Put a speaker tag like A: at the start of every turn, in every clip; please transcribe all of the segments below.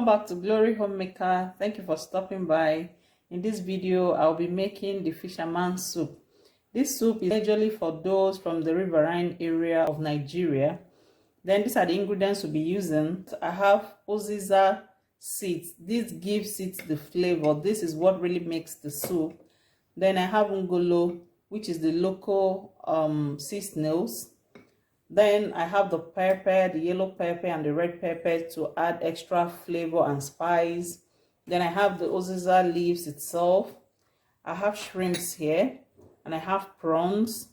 A: Welcome back to Glory Homemaker. Thank you for stopping by. In this video, I'll be making the fisherman soup. This soup is majorly for those from the riverine area of Nigeria. Then these are the ingredients we'll be using. I have Uziza seeds. This gives it the flavor. This is what really makes the soup. Then I have Ngolo, which is the local sea snails. Then I have the pepper, the yellow pepper and the red pepper to add extra flavor and spice. Then I have the Uziza leaves itself. I have shrimps here, and I have prawns.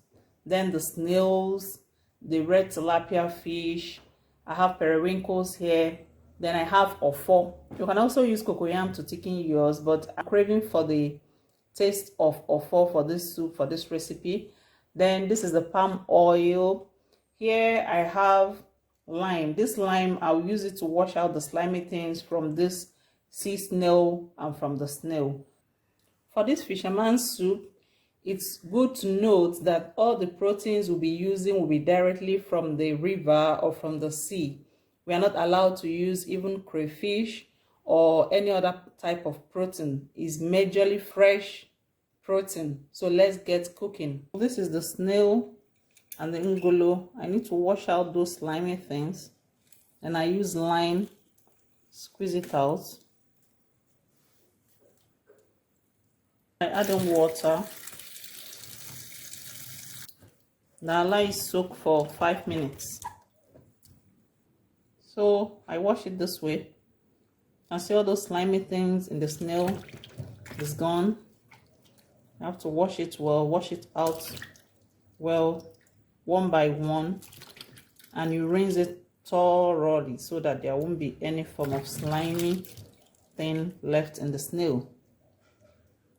A: Then the snails, the red tilapia fish. I have periwinkles here. Then I have Ofor. You can also use cocoyam to thicken yours, but I'm craving for the taste of Ofor for this soup, for this recipe. Then this is the palm oil. Here I have lime. This lime, I'll use it to wash out the slimy things from this sea snail and from the snail. For this fisherman soup, it's good to note that all the proteins we'll be using will be directly from the river or from the sea. We are not allowed to use even crayfish or any other type of protein. It's majorly fresh protein. So let's get cooking. This is the snail and the Ngolo. I need to wash out those slimy things, and I use lime, squeeze it out. I add in water. Now allow it soak for 5 minutes. So I wash it this way. I see all those slimy things in the snail is gone. I have to wash it well, wash it out well, one by one, and you rinse it thoroughly so that there won't be any form of slimy thing left in the snail.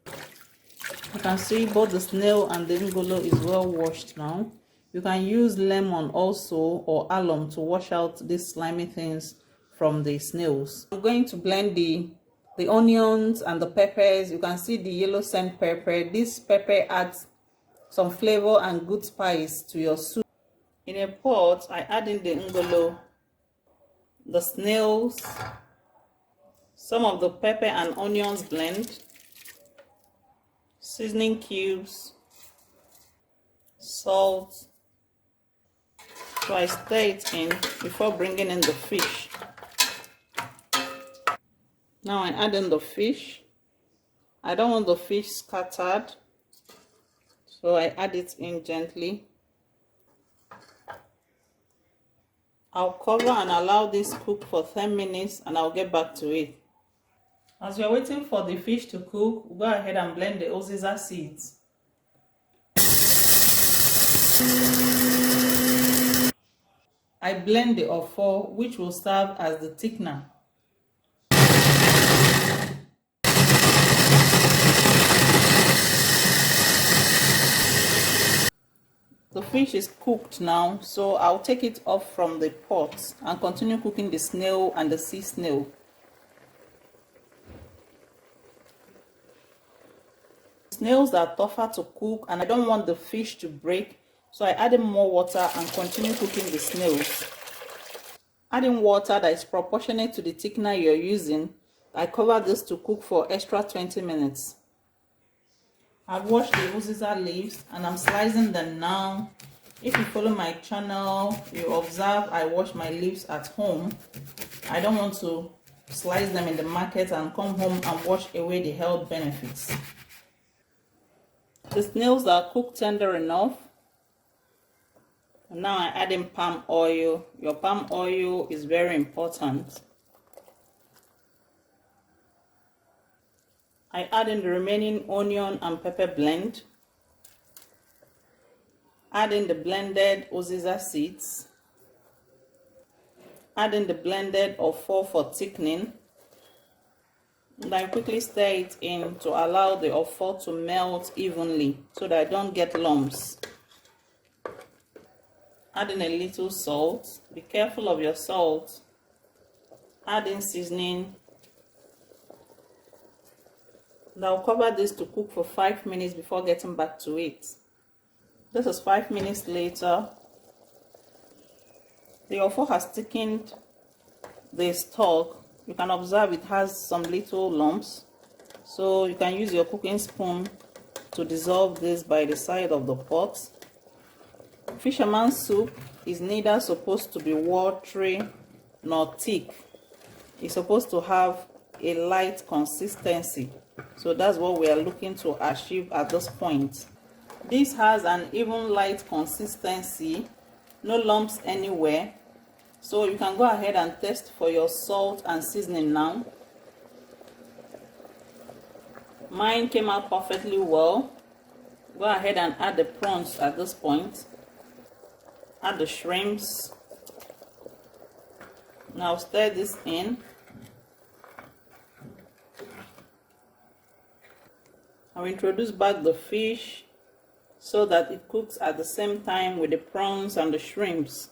A: You can see both the snail and the Ngolo is well washed now. You can use lemon also or alum to wash out these slimy things from the snails. I'm going to blend the onions and the peppers. You can see the yellow sand pepper. This pepper adds some flavor and good spice to your soup. In a pot, I add in the Ngolo, the snails, some of the pepper and onions blend, seasoning cubes, salt. So I stir it in before bringing in the fish. Now I add in the fish. I don't want the fish scattered, so I add it in gently. I'll cover and allow this cook for 10 minutes and I'll get back to it. As we are waiting for the fish to cook, we'll go ahead and blend the Uziza seeds. I blend the Ofor, which will serve as the thickener. The fish is cooked now, so I'll take it off from the pot and continue cooking the snail and the sea snail. Snails are tougher to cook and I don't want the fish to break, so I add in more water and continue cooking the snails. Adding water that is proportionate to the thickener you're using, I cover this to cook for extra 20 minutes. I've washed the Uziza leaves and I'm slicing them now. If you follow my channel, you observe I wash my leaves at home. I don't want to slice them in the market and come home and wash away the health benefits. The snails are cooked tender enough. And now I add in palm oil. Your palm oil is very important. I add in the remaining onion and pepper blend. Add in the blended Uziza seeds. Add in the blended Ofor for thickening. And I quickly stir it in to allow the Ofor to melt evenly so that I don't get lumps. Add in a little salt. Be careful of your salt. Add in seasoning. And I'll cover this to cook for 5 minutes before getting back to it. This is 5 minutes later. The Ofor has thickened the stock You can observe it has some little lumps, so you can use your cooking spoon to dissolve this by the side of the pot. Fisherman soup is neither supposed to be watery nor thick. It's supposed to have a light consistency, so that's what we are looking to achieve at this point. This has an even light consistency, no lumps anywhere, so you can go ahead and test for your salt and seasoning now. Mine came out perfectly well. Go ahead and add the prawns at this point. Add the shrimps. Now stir this in. I'll introduce back the fish so that it cooks at the same time with the prawns and the shrimps.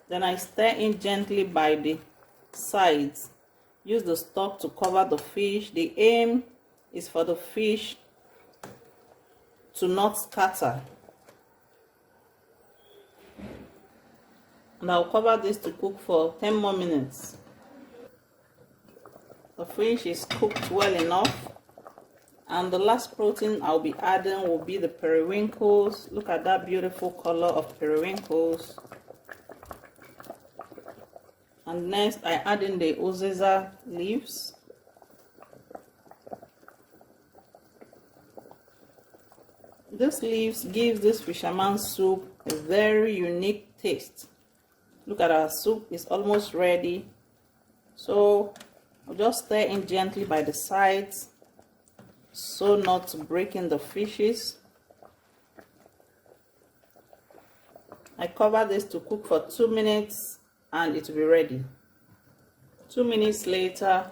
A: Then I stir in gently by the sides. Use the stock to cover the fish. The aim is for the fish to not scatter. And I'll cover this to cook for 10 more minutes. The fish is cooked well enough. And the last protein I'll be adding will be the periwinkles. Look at that beautiful color of periwinkles. And next I add in the Uziza leaves. This leaves gives this fisherman soup a very unique taste. Look at our soup, it's almost ready. So I'll just stir in gently by the sides so not to break in the fishes. I cover this to cook for 2 minutes and it will be ready. 2 minutes later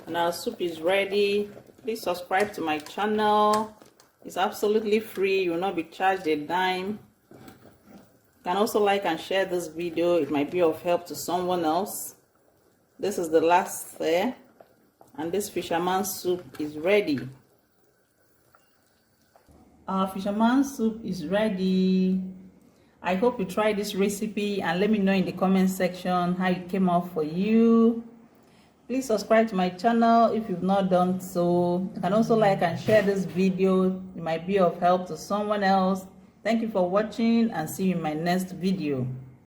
A: and our soup is ready. Please subscribe to my channel. It's absolutely free. You will not be charged a dime. You can also like and share this video. It might be of help to someone else. This is the last stir and this fisherman soup is ready. Our fisherman soup is ready. I hope you try this recipe and let me know in the comment section how it came out for you. Please subscribe to my channel if you've not done so. You can also like and share this video. It might be of help to someone else. Thank you for watching and see you in my next video.